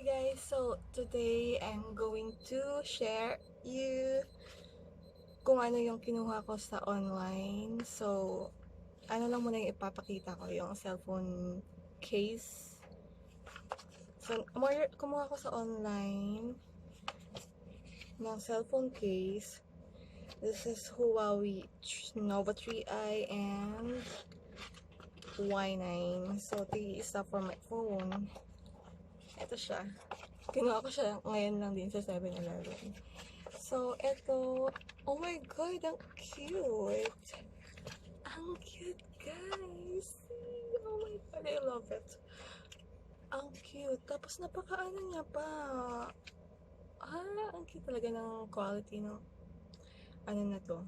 Hi guys, so today I'm going to share you kung ano yung kinuha ko sa online. So, ano lang muna yung ipapakita ko, yung cellphone case. So, kumuha ko sa online ng cellphone case. This is HUAWEI nova3i and HUAWEI 9. So, isa for my phone. Ito siya. Kinuha ko siya ngayon lang din sa 7-Eleven. So, ito. Oh my god, ang cute. Ang cute, guys. See? Oh my god, I love it. Ang cute. Tapos, napakaano niya pa. Ang cute talaga ng quality ng ano na to.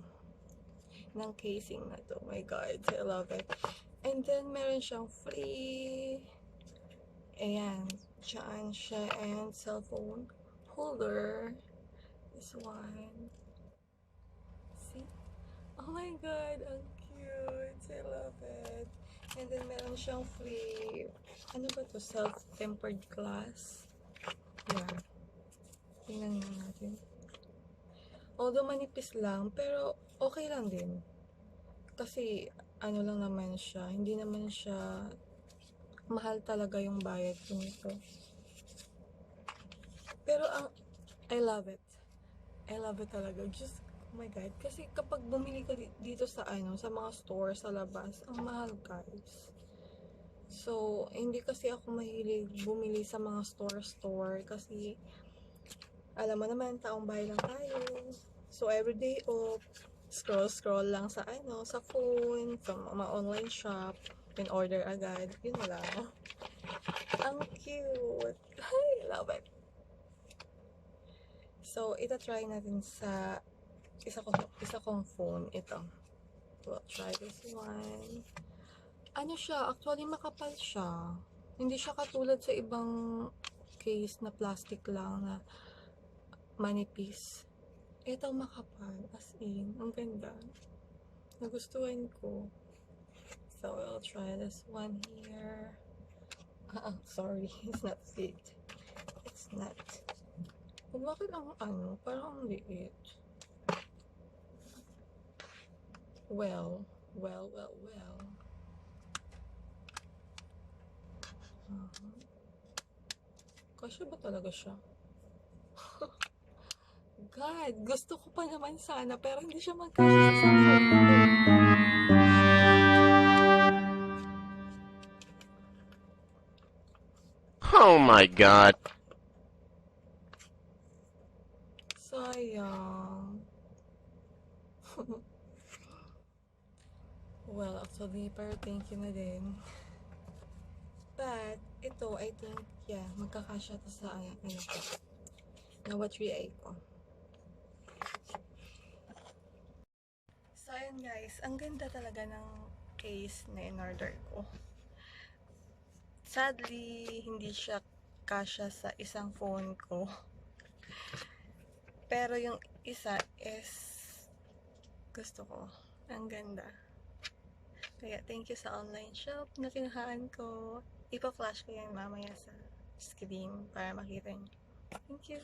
Ng casing na to. Oh my god, I love it. And then, meron siyang free. Ayan. Diyan siya. And cellphone holder. This one. See? Oh my god, ang cute. I love it. And then meron siyang free, ano ba to? Self-tempered glass. Yeah. Tingnan nga natin. Although manipis lang, pero okay lang din. Kasi, ano lang naman siya. Hindi naman siya mahal talaga yung bayad ko nito. Pero I love it. I love it talaga. Just, oh my god. Kasi kapag bumili ka dito sa sa mga store sa labas, ang mahal guys. So, hindi kasi ako mahilig bumili sa mga store kasi alam mo naman, taong bahay lang tayo. So, everyday scroll lang sa sa phone, sa mga online shop, and order agad. Yun lang. Ang cute. I love it. So, ita-try natin sa isa kong phone. Ito. We'll try this one. Ano siya? Actually, makapal siya. Hindi siya katulad sa ibang case na plastic lang na manipis. Ito makapal. As in, ang ganda. Nagustuhan ko. So, we'll try this one here. Sorry. It's not fit. It's not. Bakit ang parang ang liit? Well. Kasya ba talaga siya? God, gusto ko pa naman sana, pero hindi siya magkasya sa cellphone ko. Oh my god. Sayang. Well, actually, pero thank you na din. But, ito, I think, yeah, magkakasya to sa, nova3i ko. So, ayun guys, ang ganda talaga ng case na in-order ko. Sadly, hindi siya kasya sa isang phone ko. Pero yung isa is gusto ko. Ang ganda. Kaya thank you sa online shop na kinuhaan ko. Ipa-flash ko yan mamaya sa screen para makita niyo. Thank you.